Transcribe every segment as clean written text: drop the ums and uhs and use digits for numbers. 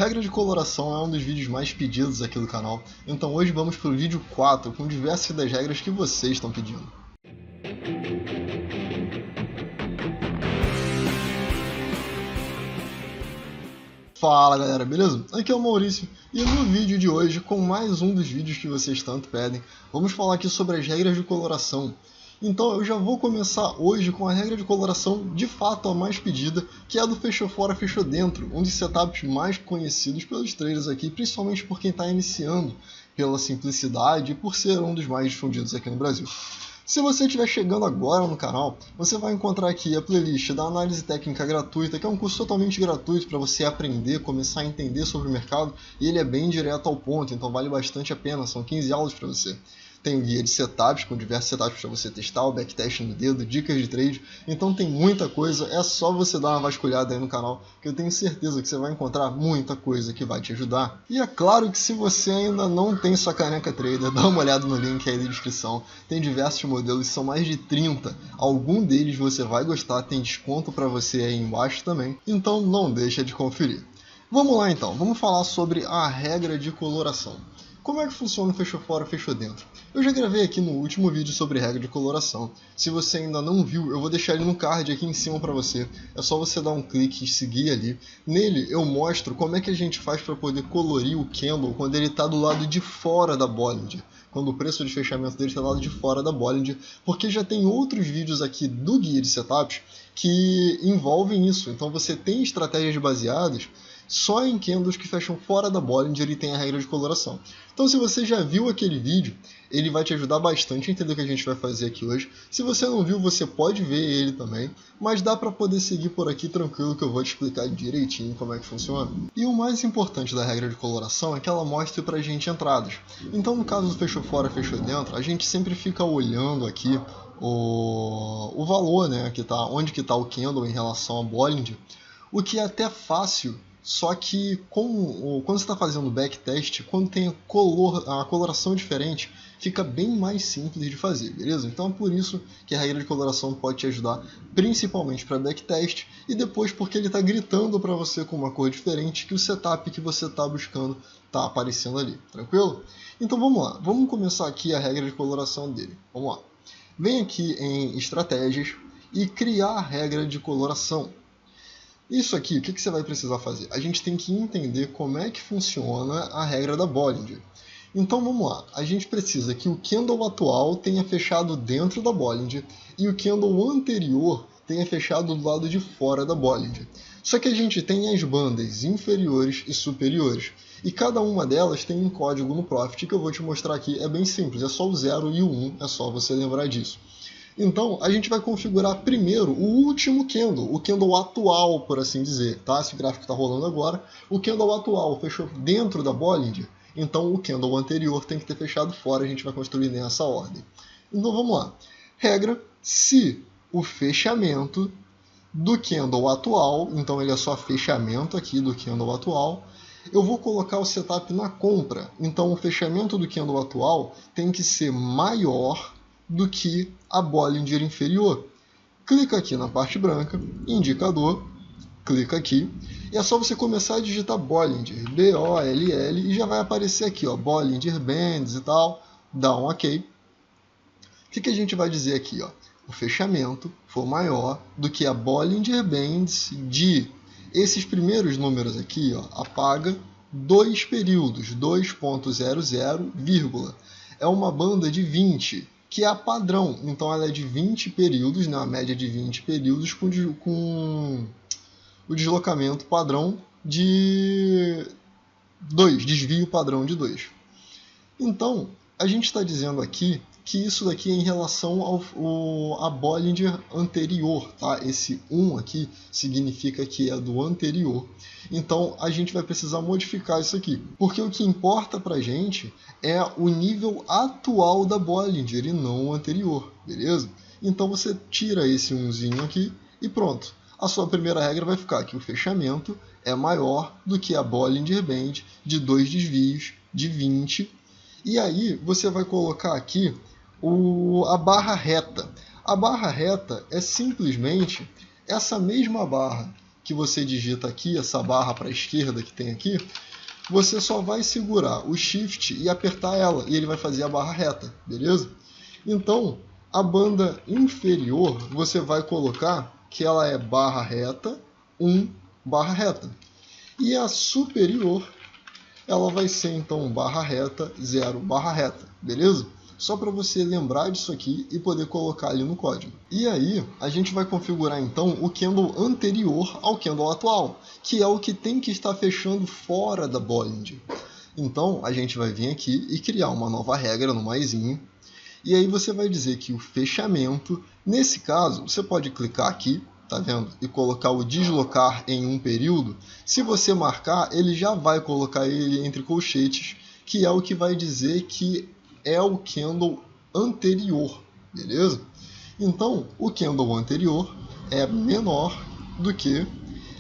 Regra de coloração é um dos vídeos mais pedidos aqui do canal, então hoje vamos para o vídeo 4 com diversas das regras que vocês estão pedindo. Fala galera, beleza? Aqui é o Maurício e no vídeo de hoje, com mais um dos vídeos que vocês tanto pedem, vamos falar aqui sobre as regras de coloração. Então eu já vou começar hoje com a regra de coloração de fato a mais pedida, que é a do fechou fora, fechou dentro, um dos setups mais conhecidos pelos traders aqui, principalmente por quem está iniciando, pela simplicidade e por ser um dos mais difundidos aqui no Brasil. Se você estiver chegando agora no canal, você vai encontrar aqui a playlist da análise técnica gratuita, que é um curso totalmente gratuito para você aprender, começar a entender sobre o mercado, e ele é bem direto ao ponto, então vale bastante a pena, são 15 aulas para você. Tem o guia de setups, com diversos setups para você testar, o backtest no dedo, dicas de trade, então tem muita coisa, é só você dar uma vasculhada aí no canal, que eu tenho certeza que você vai encontrar muita coisa que vai te ajudar. E é claro que se você ainda não tem sua caneca trader, dá uma olhada no link aí da descrição, tem diversos modelos, são mais de 30, algum deles você vai gostar, tem desconto para você aí embaixo também, então não deixa de conferir. Vamos lá então, vamos falar sobre a regra de coloração. Como é que funciona o fechou fora, fechou dentro? Eu já gravei aqui no último vídeo sobre regra de coloração. Se você ainda não viu, eu vou deixar ele no card aqui em cima para você. É só você dar um clique e seguir ali. Nele eu mostro como é que a gente faz para poder colorir o candle quando ele está do lado de fora da Bollinger. Quando o preço de fechamento dele está do lado de fora da Bollinger. Porque já tem outros vídeos aqui do guia de setups que envolvem isso. Então você tem estratégias baseadas só em candles que fecham fora da Bollinger e tem a regra de coloração. Então se você já viu aquele vídeo, ele vai te ajudar bastante a entender o que a gente vai fazer aqui hoje. Se você não viu, você pode ver ele também, mas dá para poder seguir por aqui tranquilo que eu vou te explicar direitinho como é que funciona. E o mais importante da regra de coloração é que ela mostre pra gente entradas. Então no caso do fechou fora, fechou dentro, a gente sempre fica olhando aqui o valor, né, que tá, onde que está o candle em relação a Bollinger, o que é até fácil. Só que quando você está fazendo o backtest, quando tem a coloração diferente, fica bem mais simples de fazer, beleza? Então é por isso que a regra de coloração pode te ajudar, principalmente para backtest, e depois porque ele está gritando para você com uma cor diferente que o setup que você está buscando está aparecendo ali, tranquilo? Então vamos lá, vamos começar aqui a regra de coloração dele. Vamos lá. Vem aqui em estratégias e criar a regra de coloração. Isso aqui, o que você vai precisar fazer? A gente tem que entender como é que funciona a regra da Bollinger. Então vamos lá, a gente precisa que o candle atual tenha fechado dentro da Bollinger e o candle anterior tenha fechado do lado de fora da Bollinger. Só que a gente tem as bandas inferiores e superiores, e cada uma delas tem um código no Profit que eu vou te mostrar aqui, é bem simples, é só o 0 e o 1, é só você lembrar disso. Então, a gente vai configurar primeiro o último candle, o candle atual, por assim dizer, tá? Esse gráfico está rolando agora. O candle atual fechou dentro da Bollinger, então o candle anterior tem que ter fechado fora, a gente vai construir nessa ordem. Então vamos lá. Regra, se o fechamento do candle atual, então ele é só fechamento aqui do candle atual, eu vou colocar o setup na compra. Então o fechamento do candle atual tem que ser maior do que a Bollinger inferior. Clica aqui na parte branca, indicador, clica aqui, e é só você começar a digitar Bollinger, B-O-L-L, e já vai aparecer aqui, ó, Bollinger Bands e tal, dá um OK. O que a gente vai dizer aqui? Ó? O fechamento for maior do que a Bollinger Bands de esses primeiros números aqui, ó, apaga 2 períodos, 2.00, vírgula. É uma banda de 20, que é a padrão. Então ela é de 20 períodos, né, a média de 20 períodos, com o deslocamento padrão de 2, desvio padrão de 2. Então, a gente está dizendo aqui que isso daqui é em relação à Bollinger anterior, tá? Esse 1 aqui significa que é do anterior. Então a gente vai precisar modificar isso aqui, porque o que importa pra gente é o nível atual da Bollinger e não o anterior, beleza? Então você tira esse 1zinho aqui e pronto. A sua primeira regra vai ficar que o fechamento é maior do que a Bollinger Band de 2 desvios de 20. E aí você vai colocar aqui a barra reta. A barra reta é simplesmente essa mesma barra que você digita aqui, essa barra para a esquerda que tem aqui, você só vai segurar o Shift e apertar ela, e ele vai fazer a barra reta, beleza? Então, a banda inferior, você vai colocar que ela é barra reta, 1, barra reta. E a superior, ela vai ser então barra reta, 0, barra reta, beleza? Só para você lembrar disso aqui e poder colocar ali no código. E aí, a gente vai configurar então o candle anterior ao candle atual, que é o que tem que estar fechando fora da Bollinger. Então, a gente vai vir aqui e criar uma nova regra no maisinho. E aí você vai dizer que o fechamento, nesse caso, você pode clicar aqui, tá vendo? E colocar o deslocar em um período. Se você marcar, ele já vai colocar ele entre colchetes, que é o que vai dizer que é o candle anterior, beleza? Então, o candle anterior é menor do que...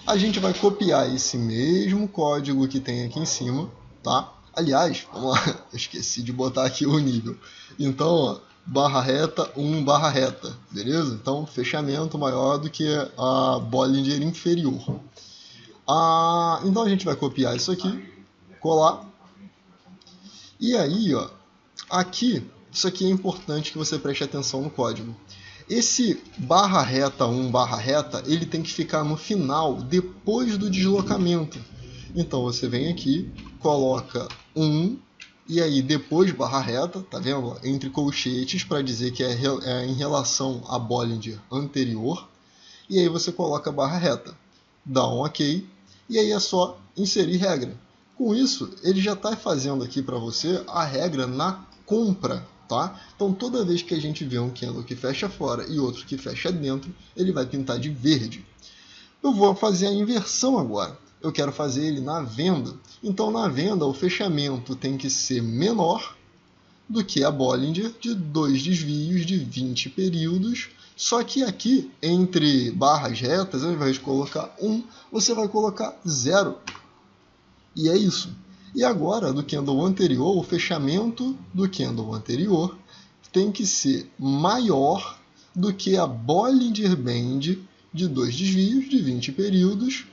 A gente vai copiar esse mesmo código que tem aqui em cima, tá? Aliás, vamos lá, eu esqueci de botar aqui o nível. Então, ó, barra reta, 1, barra reta, beleza? Então, fechamento maior do que a Bollinger inferior. Então, a gente vai copiar isso aqui, colar. E aí, ó, aqui, isso aqui é importante que você preste atenção no código. Esse barra reta, 1, barra reta, ele tem que ficar no final, depois do deslocamento. Então, você vem aqui, coloca 1, e aí depois barra reta, tá vendo? Entre colchetes, para dizer que é em relação à Bollinger anterior. E aí você coloca barra reta. Dá um OK, e aí é só inserir regra. Com isso, ele já está fazendo aqui para você a regra na compra, tá? Então, toda vez que a gente vê um candle que fecha fora e outro que fecha dentro, ele vai pintar de verde. Eu vou fazer a inversão agora. Eu quero fazer ele na venda. Então, na venda, o fechamento tem que ser menor do que a Bollinger de 2 desvios de 20 períodos. Só que aqui, entre barras retas, ao invés de colocar 1, você vai colocar 0. E é isso. E agora, do candle anterior, o fechamento do candle anterior tem que ser maior do que a Bollinger Band de 2 desvios de 20 períodos,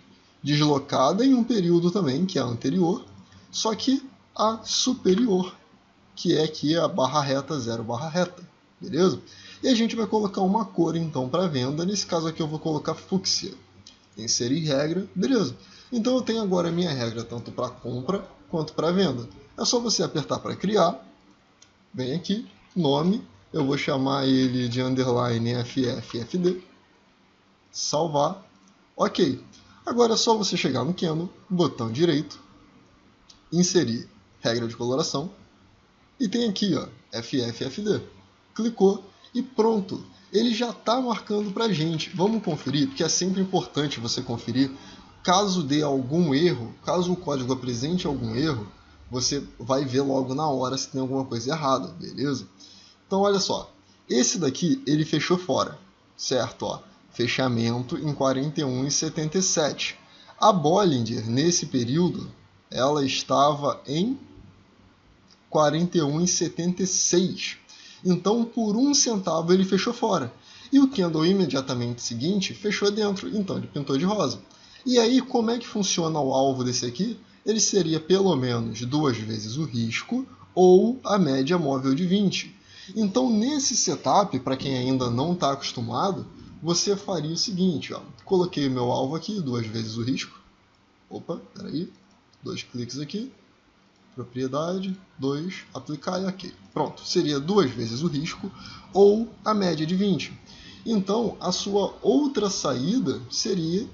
deslocada em um período também, que é a anterior, só que a superior, que é aqui a barra reta, 0, barra reta, beleza? E a gente vai colocar uma cor, então, para venda. Nesse caso aqui eu vou colocar fúcsia. Inserir regra, beleza. Então eu tenho agora a minha regra tanto para compra quanto para venda. É só você apertar para criar, vem aqui, nome, eu vou chamar ele de underline FFFD, salvar, ok. Agora é só você chegar no candle, botão direito, inserir regra de coloração, e tem aqui, ó, FFFD. Clicou e pronto. Ele já está marcando para a gente. Vamos conferir, porque é sempre importante você conferir. Caso dê algum erro, caso o código apresente algum erro, você vai ver logo na hora se tem alguma coisa errada, beleza? Então, olha só. Esse daqui, ele fechou fora, certo? Ó, fechamento em 41,77. A Bollinger, nesse período, ela estava em 41,76. Então, por 1 centavo, ele fechou fora. E o candle imediatamente seguinte fechou dentro, então ele pintou de rosa. E aí, como é que funciona o alvo desse aqui? Ele seria pelo menos 2 vezes o risco ou a média móvel de 20. Então, nesse setup, para quem ainda não está acostumado, você faria o seguinte, ó. Coloquei o meu alvo aqui, 2 vezes o risco. Opa, peraí. 2 cliques aqui. Propriedade, 2, aplicar e OK. Pronto, seria 2 vezes o risco ou a média de 20. Então, a sua outra saída seria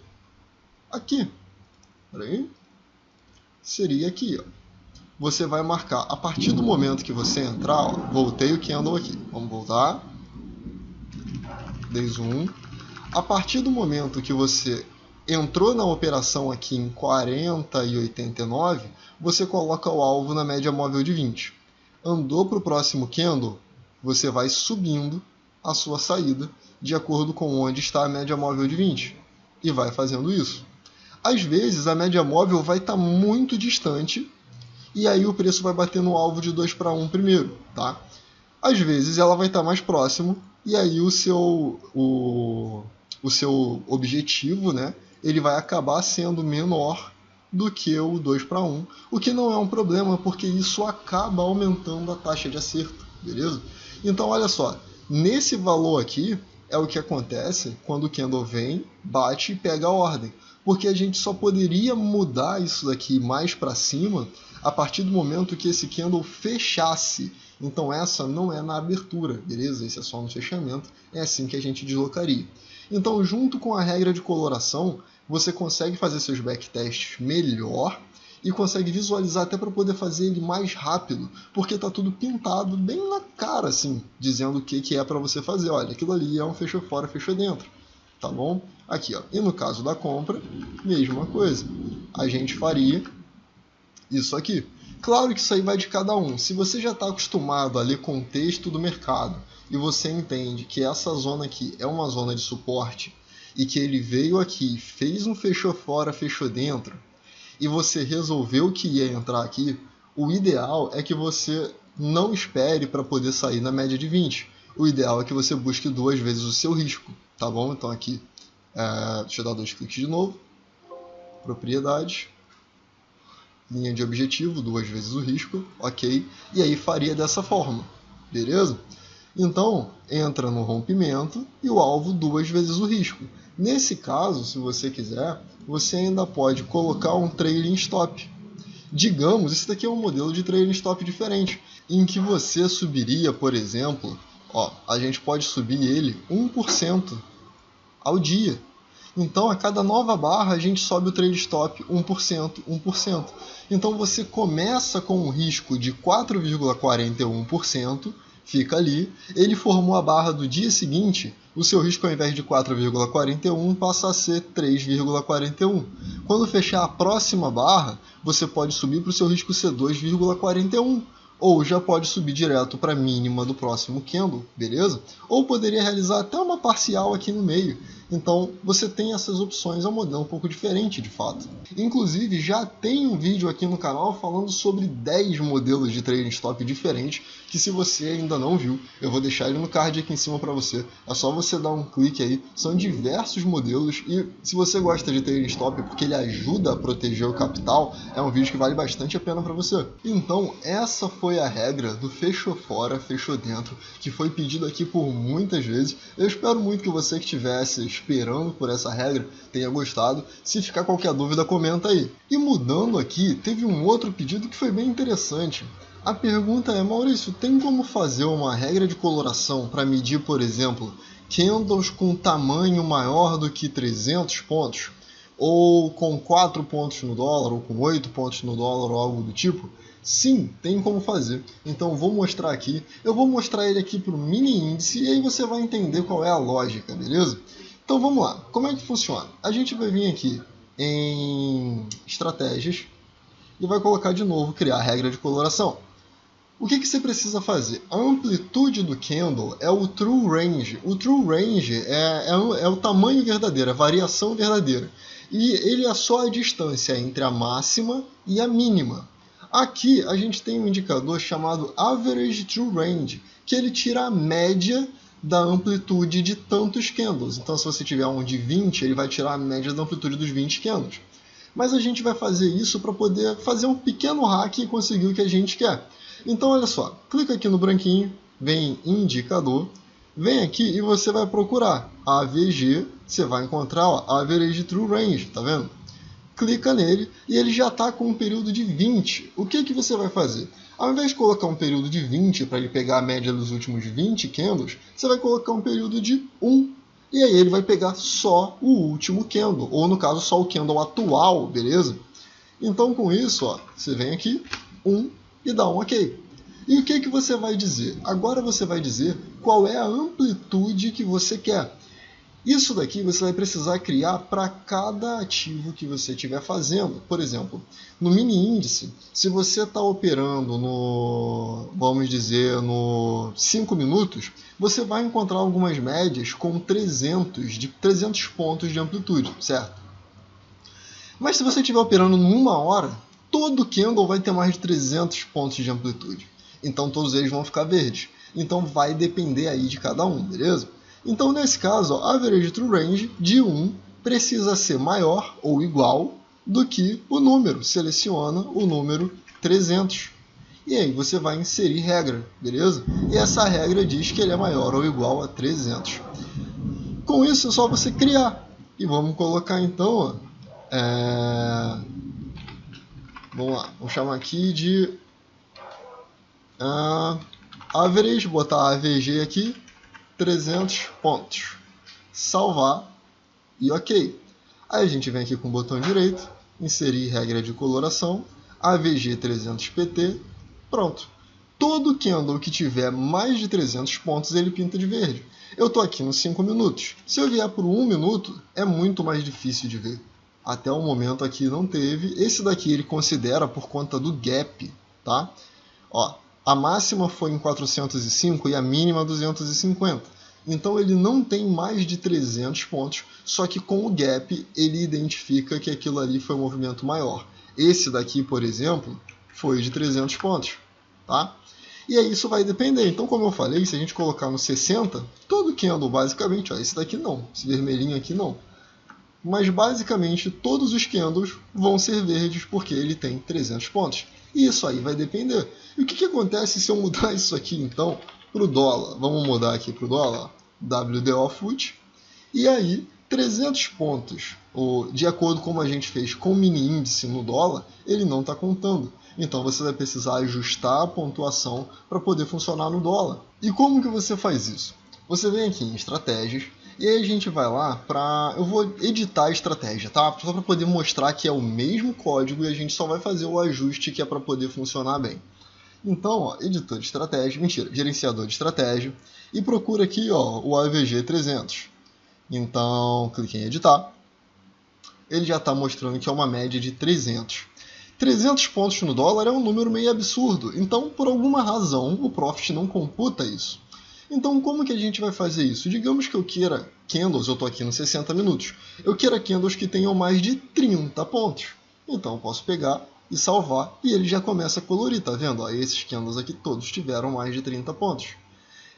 aqui. Peraí. Seria aqui, ó. Você vai marcar, a partir do momento que você entrar, ó, voltei o candle aqui. Vamos voltar. Dei zoom. A partir do momento que você entrou na operação aqui em 40,89, você coloca o alvo na média móvel de 20. Andou para o próximo candle, você vai subindo a sua saída de acordo com onde está a média móvel de 20. E vai fazendo isso. Às vezes a média móvel vai estar muito distante e aí o preço vai bater no alvo de 2 para 1 primeiro. Tá? Às vezes ela vai estar mais próximo e aí o seu objetivo, né, ele vai acabar sendo menor do que o 2:1, o que não é um problema, porque isso acaba aumentando a taxa de acerto, beleza? Então, olha só, nesse valor aqui é o que acontece quando o candle vem, bate e pega a ordem, porque a gente só poderia mudar isso daqui mais para cima a partir do momento que esse candle fechasse. Então essa não é na abertura, beleza? Esse é só no fechamento, é assim que a gente deslocaria. Então, junto com a regra de coloração, você consegue fazer seus backtests melhor e consegue visualizar até para poder fazer ele mais rápido, porque está tudo pintado bem na cara, assim, dizendo o que é para você fazer. Olha, aquilo ali é um fechou fora, fechou dentro, tá bom? Aqui, ó. E no caso da compra, mesma coisa. A gente faria isso aqui. Claro que isso aí vai de cada um. Se você já está acostumado a ler contexto do mercado e você entende que essa zona aqui é uma zona de suporte e que ele veio aqui, fez um fechou fora, fechou dentro, e você resolveu que ia entrar aqui, o ideal é que você não espere para poder sair na média de 20. O ideal é que você busque 2 vezes o seu risco, tá bom? Então aqui, deixa eu dar 2 cliques de novo, propriedades, linha de objetivo, 2 vezes o risco, ok? E aí faria dessa forma, beleza? Então, entra no rompimento e o alvo 2 vezes o risco. Nesse caso, se você quiser, você ainda pode colocar um trailing stop. Digamos, esse daqui é um modelo de trailing stop diferente, em que você subiria, por exemplo, ó, a gente pode subir ele 1% ao dia. Então, a cada nova barra, a gente sobe o trade stop 1%, 1%. Então, você começa com um risco de 4,41%, fica ali. Ele formou a barra do dia seguinte, o seu risco, ao invés de 4,41, passa a ser 3,41. Quando fechar a próxima barra, você pode subir para o seu risco ser 2,41. Ou já pode subir direto para a mínima do próximo candle, beleza? Ou poderia realizar até uma parcial aqui no meio. Então, você tem essas opções, é um modelo um pouco diferente, de fato. Inclusive, já tem um vídeo aqui no canal falando sobre 10 modelos de trading stop diferentes, que se você ainda não viu, eu vou deixar ele no card aqui em cima para você. É só você dar um clique aí, são diversos modelos, e se você gosta de trading stop porque ele ajuda a proteger o capital, é um vídeo que vale bastante a pena para você. Então, essa foi a regra do fechou fora, fechou dentro, que foi pedido aqui por muitas vezes. Eu espero muito que você que estivesse esperando por essa regra tenha gostado. Se ficar qualquer dúvida, comenta aí. E mudando aqui, teve um outro pedido que foi bem interessante. A pergunta é, Maurício, tem como fazer uma regra de coloração para medir, por exemplo, candles com tamanho maior do que 300 pontos? Ou com 4 pontos no dólar, ou com 8 pontos no dólar, ou algo do tipo? Sim, tem como fazer. Então vou mostrar aqui. Eu vou mostrar ele aqui para o mini índice e aí você vai entender qual é a lógica, beleza? Então vamos lá. Como é que funciona? A gente vai vir aqui em estratégias e vai colocar de novo criar a regra de coloração. O que você precisa fazer? A amplitude do candle é o true range. O true range é o tamanho verdadeiro, a variação verdadeira. E ele é só a distância entre a máxima e a mínima. Aqui a gente tem um indicador chamado Average True Range, que ele tira a média da amplitude de tantos candles. Então, se você tiver um de 20, ele vai tirar a média da amplitude dos 20 candles. Mas a gente vai fazer isso para poder fazer um pequeno hack e conseguir o que a gente quer. Então, olha só, clica aqui no branquinho, vem em indicador, vem aqui e você vai procurar AVG, você vai encontrar ó, Average True Range, tá vendo? Clica nele e ele já está com um período de 20. O que você vai fazer? Ao invés de colocar um período de 20 para ele pegar a média dos últimos 20 candles, você vai colocar um período de 1. E aí ele vai pegar só o último candle, ou no caso só o candle atual, beleza? Então com isso, ó, você vem aqui, 1 e dá um OK. E o que você vai dizer? Agora você vai dizer qual é a amplitude que você quer. Isso daqui você vai precisar criar para cada ativo que você estiver fazendo. Por exemplo, no mini índice, se você está operando no, vamos dizer, no 5 minutos, você vai encontrar algumas médias com 300 pontos de amplitude, certo? Mas se você estiver operando em 1 hora, todo candle vai ter mais de 300 pontos de amplitude. Então todos eles vão ficar verdes. Então vai depender aí de cada um, beleza? Então, nesse caso, ó, Average True Range de 1 precisa ser maior ou igual do que o número. Seleciona o número 300. E aí você vai inserir regra, beleza? E essa regra diz que ele é maior ou igual a 300. Com isso é só você criar. E vamos colocar então, vamos lá, vamos chamar aqui de average, botar AVG aqui, 300 pontos. Salvar e ok. Aí a gente vem aqui com o botão direito, inserir regra de coloração, AVG 300PT, pronto. Todo candle que tiver mais de 300 pontos, ele pinta de verde. Eu estou aqui nos 5 minutos. Se eu vier por 1 minuto, é muito mais difícil de ver. Até o momento aqui não teve. Esse daqui ele considera por conta do gap, tá? Ó, a máxima foi em 405 e a mínima 250. Então ele não tem mais de 300 pontos, só que com o gap ele identifica que aquilo ali foi um movimento maior. Esse daqui, por exemplo, foi de 300 pontos, tá? E aí isso vai depender. Então, como eu falei, se a gente colocar no 60, todo candle basicamente, ó, esse daqui não, esse vermelhinho aqui não. Mas basicamente todos os candles vão ser verdes porque ele tem 300 pontos. E isso aí vai depender. E o que acontece se eu mudar isso aqui então para o dólar? Vamos mudar aqui para o dólar, WDO FUT. E aí 300 pontos, de acordo com como a gente fez com o mini índice no dólar, ele não está contando. Então você vai precisar ajustar a pontuação para poder funcionar no dólar. E como que você faz isso? Você vem aqui em estratégias e aí a gente vai lá para... Eu vou editar a estratégia, tá? Só para poder mostrar que é o mesmo código e a gente só vai fazer o ajuste que é para poder funcionar bem. Então, ó, editor de estratégia, gerenciador de estratégia, e procura aqui ó, o AVG 300. Então, clique em editar. Ele já está mostrando que é uma média de 300. 300 pontos no dólar é um número meio absurdo, então por alguma razão o Profit não computa isso. Então como que a gente vai fazer isso? Digamos que eu queira candles, eu estou aqui nos 60 minutos, eu queira candles que tenham mais de 30 pontos. Então eu posso pegar e salvar e ele já começa a colorir, tá vendo? Ó, esses candles aqui todos tiveram mais de 30 pontos.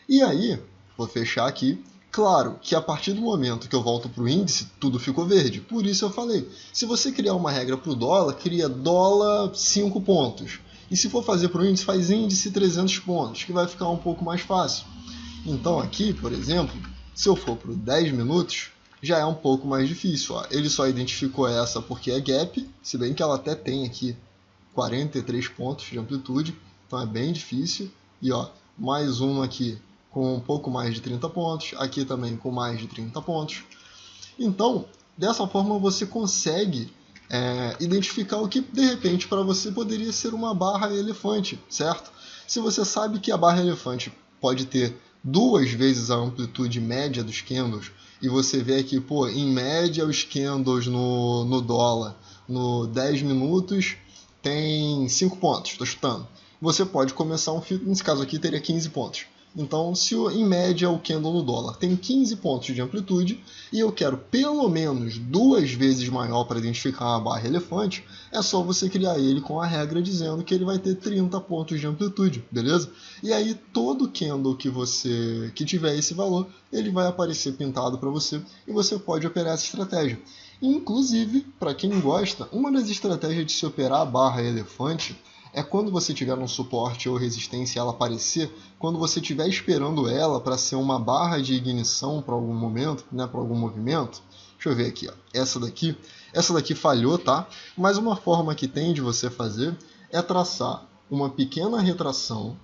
E aí, vou fechar aqui. Claro que a partir do momento que eu volto para o índice, tudo ficou verde. Por isso eu falei, se você criar uma regra para o dólar, cria dólar 5 pontos. E se for fazer para o índice, faz índice 300 pontos, que vai ficar um pouco mais fácil. Então aqui, por exemplo, se eu for para 10 minutos, já é um pouco mais difícil. Ó. Ele só identificou essa porque é gap, se bem que ela até tem aqui 43 pontos de amplitude, então é bem difícil. E ó, mais uma aqui com um pouco mais de 30 pontos, aqui também com mais de 30 pontos. Então, dessa forma você consegue identificar o que, de repente, para você poderia ser uma barra elefante, certo? Se você sabe que a barra elefante pode ter 2 vezes a amplitude média dos candles, e você vê aqui, pô, em média os candles no dólar, no 10 minutos, tem 5 pontos, estou chutando. Você pode começar um filtro, nesse caso aqui teria 15 pontos. Então, se em média o candle no dólar tem 15 pontos de amplitude e eu quero pelo menos 2 vezes maior para identificar uma barra elefante, é só você criar ele com a regra dizendo que ele vai ter 30 pontos de amplitude, beleza? E aí todo candle que tiver esse valor, ele vai aparecer pintado para você e você pode operar essa estratégia. Inclusive, para quem gosta, uma das estratégias de se operar a barra elefante é quando você tiver um suporte ou resistência ela aparecer, quando você estiver esperando ela para ser uma barra de ignição para algum momento, né, para algum movimento. Deixa eu ver aqui, ó. Essa daqui falhou, tá? Mas uma forma que tem de você fazer é traçar uma pequena retração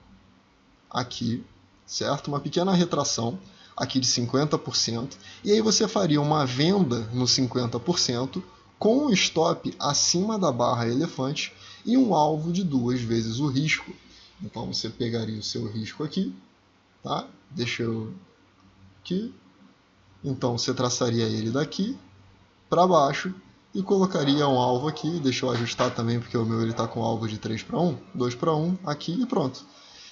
aqui, certo? Uma pequena retração aqui de 50%, e aí você faria uma venda no 50% com o stop acima da barra elefante e um alvo de 2 vezes o risco. Então você pegaria o seu risco aqui, tá? Deixa eu aqui. Então você traçaria ele daqui para baixo e colocaria um alvo aqui. Deixa eu ajustar também porque o meu ele está com alvo de 3:1, 2:1 aqui e pronto.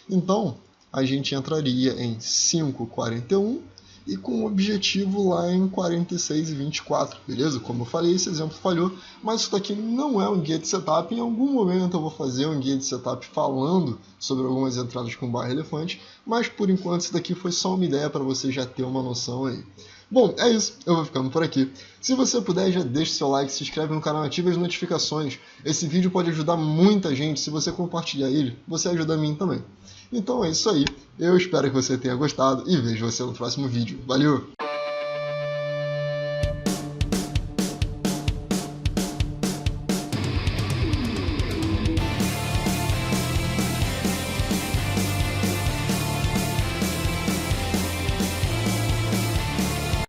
Então a gente entraria em 5,41 e com o objetivo lá em 46,24, beleza? Como eu falei, esse exemplo falhou, mas isso daqui não é um guia de setup. Em algum momento eu vou fazer um guia de setup falando sobre algumas entradas com barra elefante, mas por enquanto isso daqui foi só uma ideia para você já ter uma noção aí. Bom, é isso, eu vou ficando por aqui. Se você puder, já deixa seu like, se inscreve no canal, ativa as notificações. Esse vídeo pode ajudar muita gente, se você compartilhar ele, você ajuda a mim também. Então é isso aí, eu espero que você tenha gostado e vejo você no próximo vídeo. Valeu!